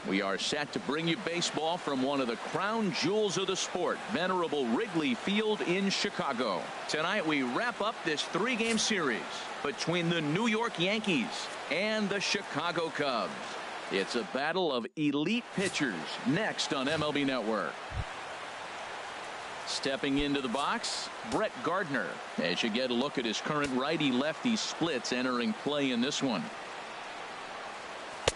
We are set to bring you baseball from one of the crown jewels of the sport, venerable Wrigley Field in Chicago. Tonight we wrap up this 3-game series between the New York Yankees and the Chicago Cubs. It's a battle of elite pitchers next on MLB Network. Stepping into the box, Brett Gardner. As you get a look at his current righty-lefty splits entering play in this one.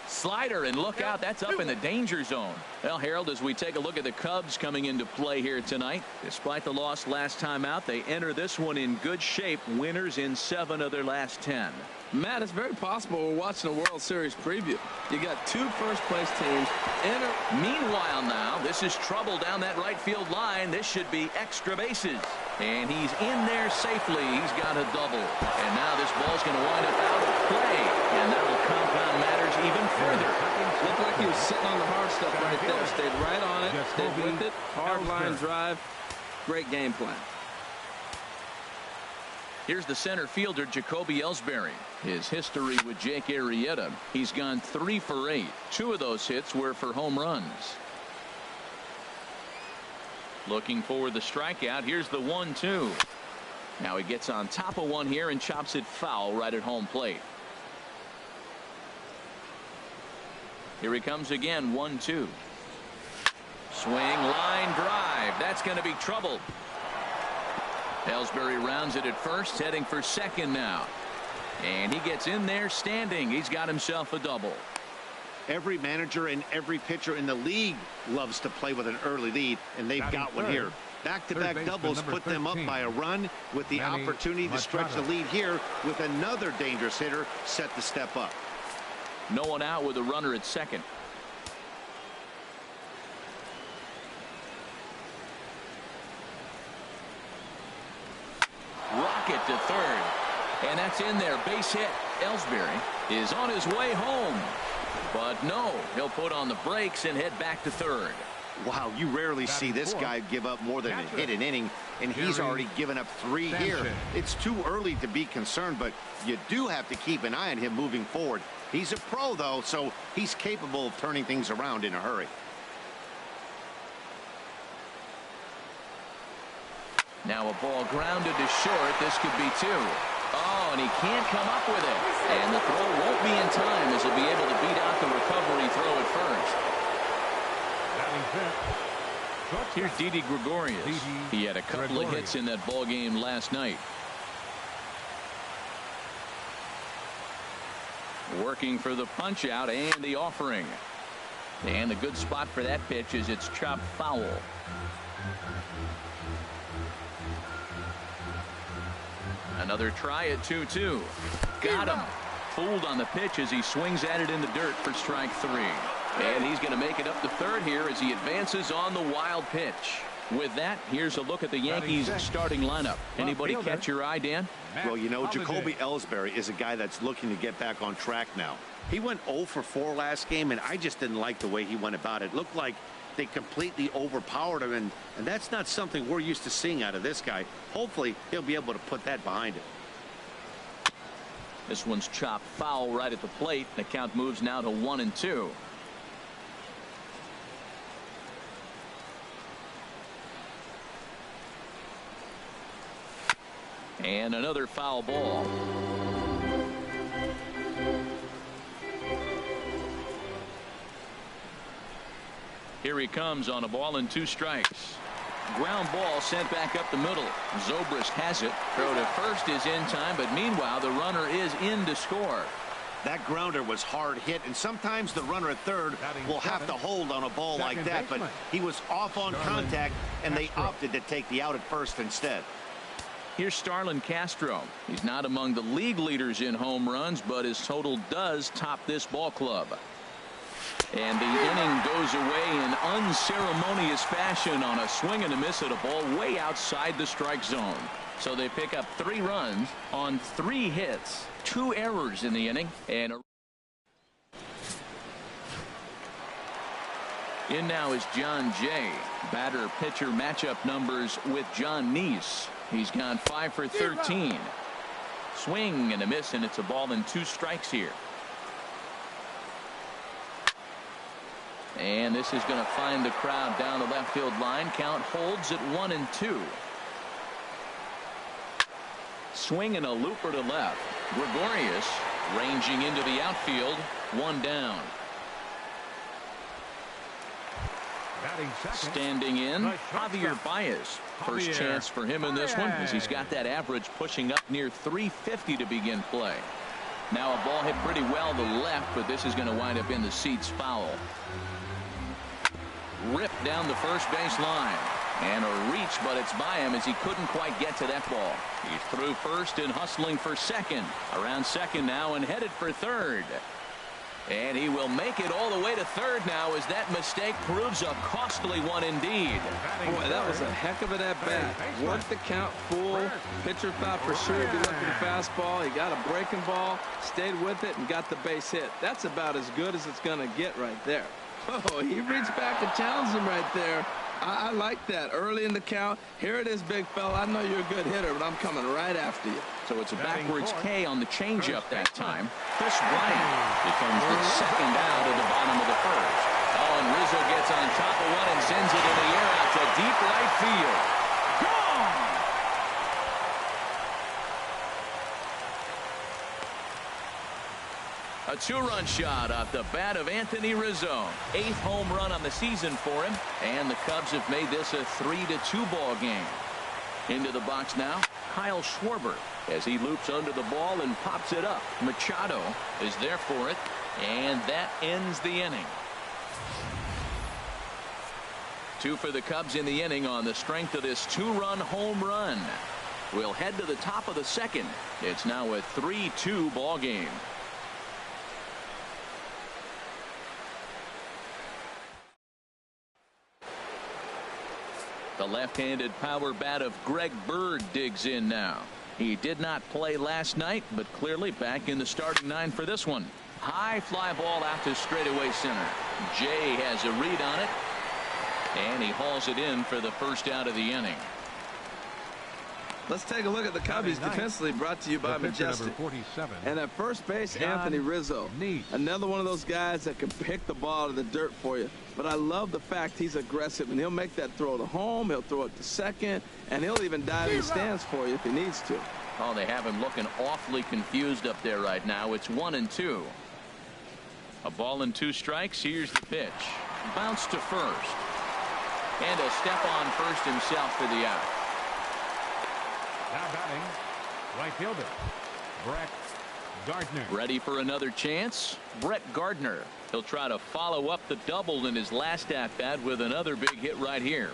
Slider, and look out, that's up in the danger zone. Well, Harold, as we take a look at the Cubs coming into play here tonight, despite the loss last time out, they enter this one in good shape, winners in 7 of their last 10. Matt, it's very possible we're watching a World Series preview. You got 2 first-place teams enter. Meanwhile now, this is trouble down that right field line. This should be extra bases. And he's in there safely. He's got a double. And now this ball's going to wind up out of play. And that will compound matters even further. Looked like he was sitting on the hard stuff right there. Stayed right on it. Stayed with it. Hard line drive. Great game plan. Here's the center fielder, Jacoby Ellsbury. His history with Jake Arrieta. He's gone 3 for 8. 2 of those hits were for home runs. Looking for the strikeout. Here's the 1-2. Now he gets on top of one here and chops it foul right at home plate. Here he comes again. 1-2. Swing, line drive. That's going to be trouble. Ellsbury rounds it at first, heading for second now. And he gets in there standing. He's got himself a double. Every manager and every pitcher in the league loves to play with an early lead, and they've got one here. Back-to-back doubles put them up by a run, with the opportunity to stretch the lead here with another dangerous hitter set to step up. No one out with a runner at second. Rocket to third. And that's in there. Base hit. Ellsbury is on his way home. But no, he'll put on the brakes and head back to third. Wow, you rarely see this guy give up more than a hit an inning, and he's already given up 3 here. It's too early to be concerned, but you do have to keep an eye on him moving forward. He's a pro, though, so he's capable of turning things around in a hurry. Now a ball grounded to short. This could be 2. Oh, and he can't come up with it. And the throw won't be in time as he'll be able to beat out the recovery throw at first. Here's Didi Gregorius. He had a couple of hits in that ball game last night. Working for the punch out and the offering. And the good spot for that pitch is it's chopped foul. Another try at 2-2. Got him. Fooled on the pitch as he swings at it in the dirt for strike 3. And he's going to make it up to third here as he advances on the wild pitch. With that, here's a look at the Yankees starting lineup. Anybody catch your eye, Dan? Well, you know, Jacoby Ellsbury is a guy that's looking to get back on track now. He went 0 for 4 last game, and I just didn't like the way he went about it. Looked like they completely overpowered him, and that's not something we're used to seeing out of this guy. Hopefully, he'll be able to put that behind him. This one's chopped foul right at the plate. The count moves now to 1-2. And another foul ball. Here he comes on a ball and 2 strikes. Ground ball sent back up the middle. Zobrist has it. Throw to first is in time, but meanwhile the runner is in to score. That grounder was hard hit, and sometimes the runner at third will have to hold on a ball like that, but he was off on contact, and they opted to take the out at first instead. Here's Starlin Castro. He's not among the league leaders in home runs, but his total does top this ball club. And the inning goes away in unceremonious fashion on a swing and a miss at a ball way outside the strike zone. So they pick up 3 runs on 3 hits, 2 errors in the inning, and in now is John Jay. Batter pitcher matchup numbers with John Neese. He's gone 5 for 13. Swing and a miss, and it's a ball and 2 strikes here. And this is going to find the crowd down the left field line. Count holds at 1-2. Swing and a looper to left. Gregorius ranging into the outfield. One down. Standing in, Javier Baez. First chance for him in this one, as he's got that average pushing up near 350 to begin play. Now a ball hit pretty well to left, but this is going to wind up in the seats foul. Ripped down the first base line. And a reach, but it's by him as he couldn't quite get to that ball. He's through first and hustling for second. Around second now and headed for third. And he will make it all the way to third now as that mistake proves a costly one indeed. Boy, that was a heck of an at-bat. Worked the count full. Pitcher thought for sure he'd be looking fastball. He got a breaking ball, stayed with it, and got the base hit. That's about as good as it's going to get right there. Oh, he reached back and challenged him right there. I like that. Early in the count. Here it is, big fella. I know you're a good hitter, but I'm coming right after you. So it's a backwards K on the changeup that time. Chris Bryant becomes the second out of the bottom of the first. Oh, and Rizzo gets on top of one and sends it in the air out to deep right field. Gone! A two-run shot off the bat of Anthony Rizzo. 8th home run on the season for him. And the Cubs have made this a 3-2 ball game. Into the box now, Kyle Schwarber, as he loops under the ball and pops it up. Machado is there for it, and that ends the inning. 2 for the Cubs in the inning on the strength of this 2-run home run. We'll head to the top of the second. It's now a 3-2 ball game. The left-handed power bat of Greg Bird digs in now. He did not play last night, but clearly back in the starting 9 for this one. High fly ball out to straightaway center. Jay has a read on it, and he hauls it in for the first out of the inning. Let's take a look at the Cubbies defensively, brought to you by Majestic. And at first base, Anthony Rizzo. Another one of those guys that can pick the ball out of the dirt for you. But I love the fact he's aggressive, and he'll make that throw to home, he'll throw it to second, and he'll even dive in the stands for you if he needs to. Oh, they have him looking awfully confused up there right now. It's 1-2. A ball and 2 strikes. Here's the pitch. Bounce to first. And a step on first himself for the out. Now batting, right fielder, Brett Gardner. Ready for another chance? Brett Gardner. He'll try to follow up the double in his last at-bat with another big hit right here.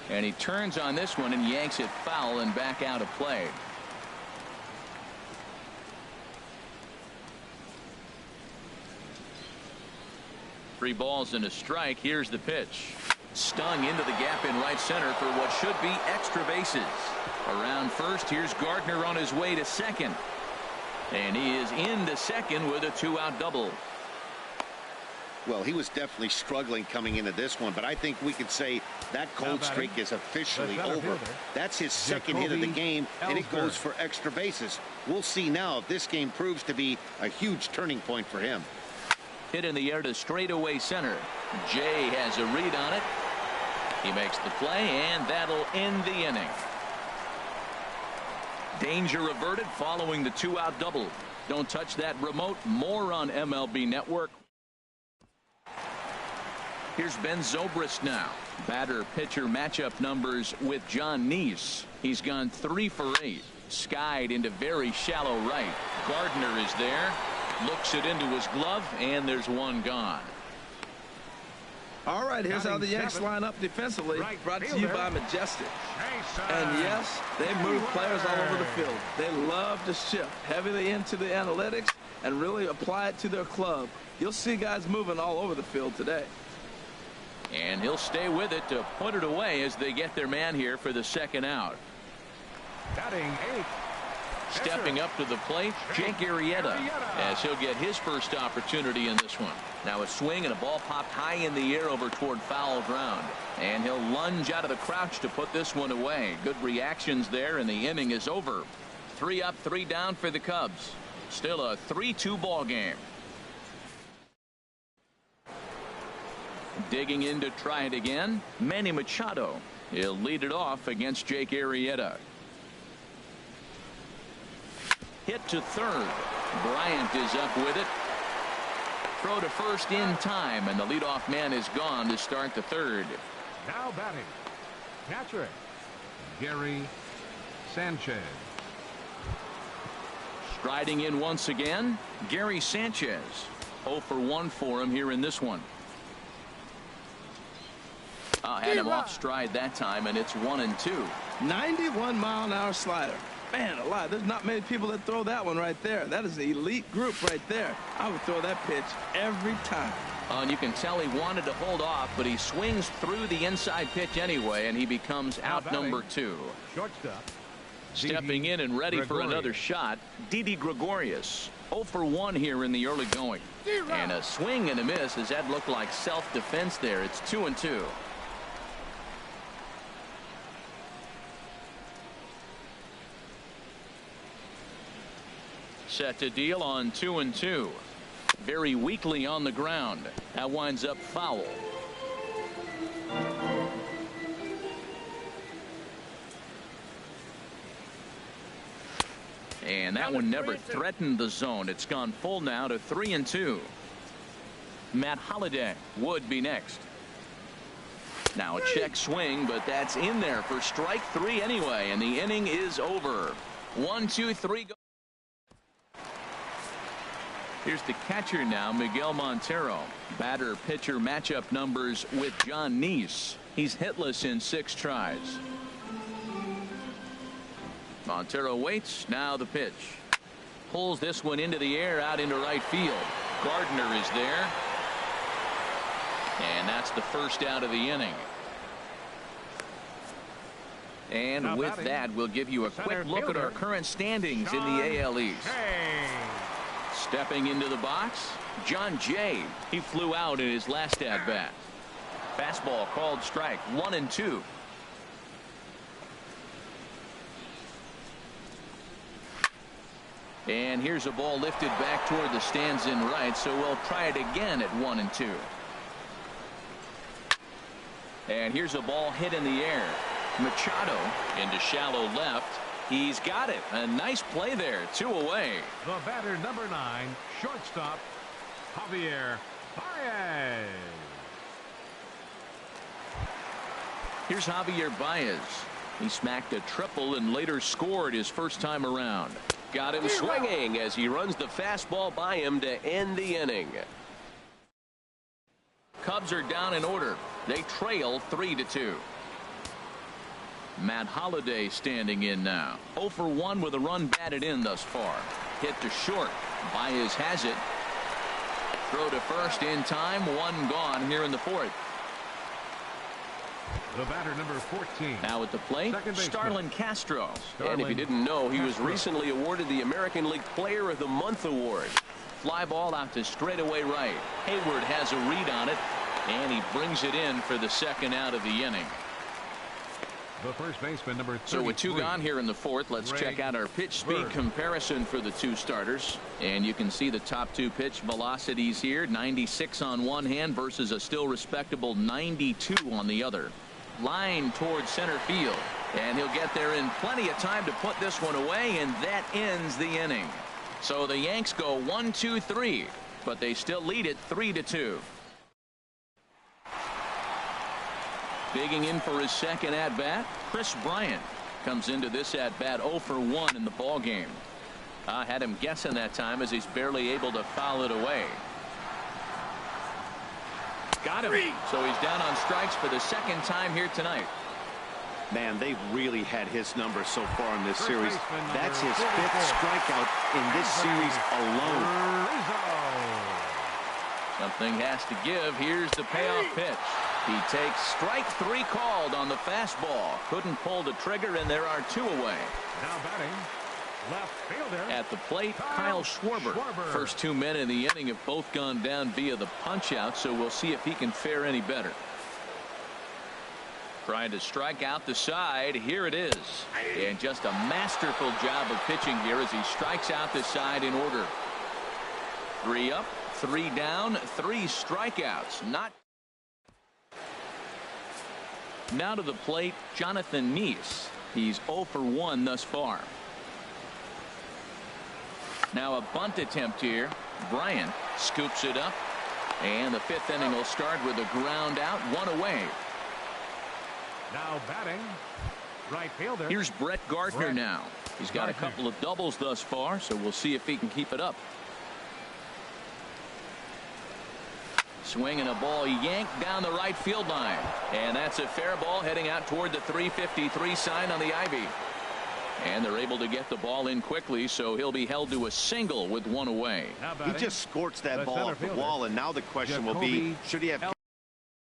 And he turns on this one and yanks it foul and back out of play. Three balls and a strike. Here's the pitch. Stung into the gap in right center for what should be extra bases. Around first, here's Gardner on his way to second. And he is into second with a 2-out double. Well, he was definitely struggling coming into this one, but I think we could say that cold streak is officially over. That's his second hit of the game, and it goes for extra bases. We'll see now if this game proves to be a huge turning point for him. Hit in the air to straightaway center. Jay has a read on it. He makes the play, and that'll end the inning. Danger averted following the 2-out double. Don't touch that remote. More on MLB Network. Here's Ben Zobrist now. Batter-pitcher matchup numbers with John Neese. He's gone 3 for 8. Skied into very shallow right. Gardner is there. Looks it into his glove, and there's one gone. All right, here's how the Yanks line up defensively. Brought to you by Majestic. And yes, they move players all over the field. They love to shift heavily into the analytics and really apply it to their club. You'll see guys moving all over the field today. And he'll stay with it to put it away as they get their man here for the second out. Batting 8. Stepping up to the plate, Jake Arrieta, as he'll get his first opportunity in this one. Now a swing and a ball popped high in the air over toward foul ground. And he'll lunge out of the crouch to put this one away. Good reactions there, and the inning is over. 3 up, 3 down for the Cubs. Still a 3-2 ball game. Digging in to try it again, Manny Machado. He'll lead it off against Jake Arrieta. Hit to third. Bryant is up with it. Throw to first in time, and the leadoff man is gone to start the third. Now batting, catcher, Gary Sanchez. Striding in once again, Gary Sanchez. 0 for 1 for him here in this one. Had him off stride that time, and it's 1-2. 91-mile-an-hour slider. Man alive, there's not many people that throw that one right there. That is an elite group right there. I would throw that pitch every time. And you can tell he wanted to hold off, but he swings through the inside pitch anyway, and he becomes out number 2. Shortstop. Stepping in and ready for another shot, Didi Gregorius. 0 for 1 here in the early going. And a swing and a miss as that looked like self-defense there. It's 2-2. Set to deal on 2-2. Very weakly on the ground. That winds up foul. And that one never threatened the zone. It's gone full now to 3-2. Matt Holliday would be next. Now a check swing, but that's in there for strike 3 anyway, and the inning is over. 1-2-3 go. Here's the catcher now, Miguel Montero. Batter pitcher matchup numbers with John Neese. He's hitless in 6 tries. Montero waits. Now the pitch. Pulls this one into the air out into right field. Gardner is there. And that's the first out of the inning. And now with batting, that, we'll give you a quick look at our current standings in the AL East. Stepping into the box, John Jay. He flew out in his last at-bat. Fastball called strike. 1-2. And here's a ball lifted back toward the stands in right, so we'll try it again at 1-2. And here's a ball hit in the air. Machado into shallow left. He's got it. A nice play there. 2 away. The batter, number 9, shortstop, Javier Baez. Here's Javier Baez. He smacked a triple and later scored his first time around. Got him swinging as he runs the fastball by him to end the inning. Cubs are down in order. They trail 3-2. Matt Holliday standing in now. 0 for 1 with a run batted in thus far. Hit to short. Baez has it. Throw to first in time. 1 gone here in the 4th. The batter, number 14. Now at the plate, Starlin Castro. Starlin. And if you didn't know, he was recently awarded the American League Player of the Month award. Fly ball out to straightaway right. Hayward has a read on it, and he brings it in for the second out of the inning. The first baseman, number 33. So with 2 gone here in the 4th, let's check out our pitch speed comparison for the 2 starters. And you can see the top 2 pitch velocities here. 96 on one hand versus a still respectable 92 on the other. Line towards center field, and he'll get there in plenty of time to put this one away, and that ends the inning. So the Yanks go 1-2-3, but they still lead it 3-2. Digging in for his second at-bat, Chris Bryant comes into this at-bat 0 for 1 in the ball game. I had him guessing that time as he's barely able to foul it away. Got him. So he's down on strikes for the second time here tonight. Man, they've really had his number so far in this series. That's his 5th strikeout in this series alone. Something has to give. Here's the payoff pitch. He takes strike 3 called on the fastball. Couldn't pull the trigger, and there are 2 away. Now batting, left fielder. At the plate, Kyle Schwarber. First 2 men in the inning have both gone down via the punch-out, so we'll see if he can fare any better. Trying to strike out the side. Here it is. And just a masterful job of pitching here as he strikes out the side in order. 3 up, 3 down, 3 strikeouts. Not Now to the plate, Jonathan Neese. He's 0 for 1 thus far. Now a bunt attempt here. Bryant scoops it up. And the 5th inning will start with a ground out, 1 away. Now batting, right fielder. Here's Brett Gardner now. He's got a couple of doubles thus far, so we'll see if he can keep it up. Swinging a ball yanked down the right field line. And that's a fair ball heading out toward the 353 sign on the Ivy. And they're able to get the ball in quickly, so he'll be held to a single with 1 away. He just scorched that ball off the wall, and now the question will be, should he have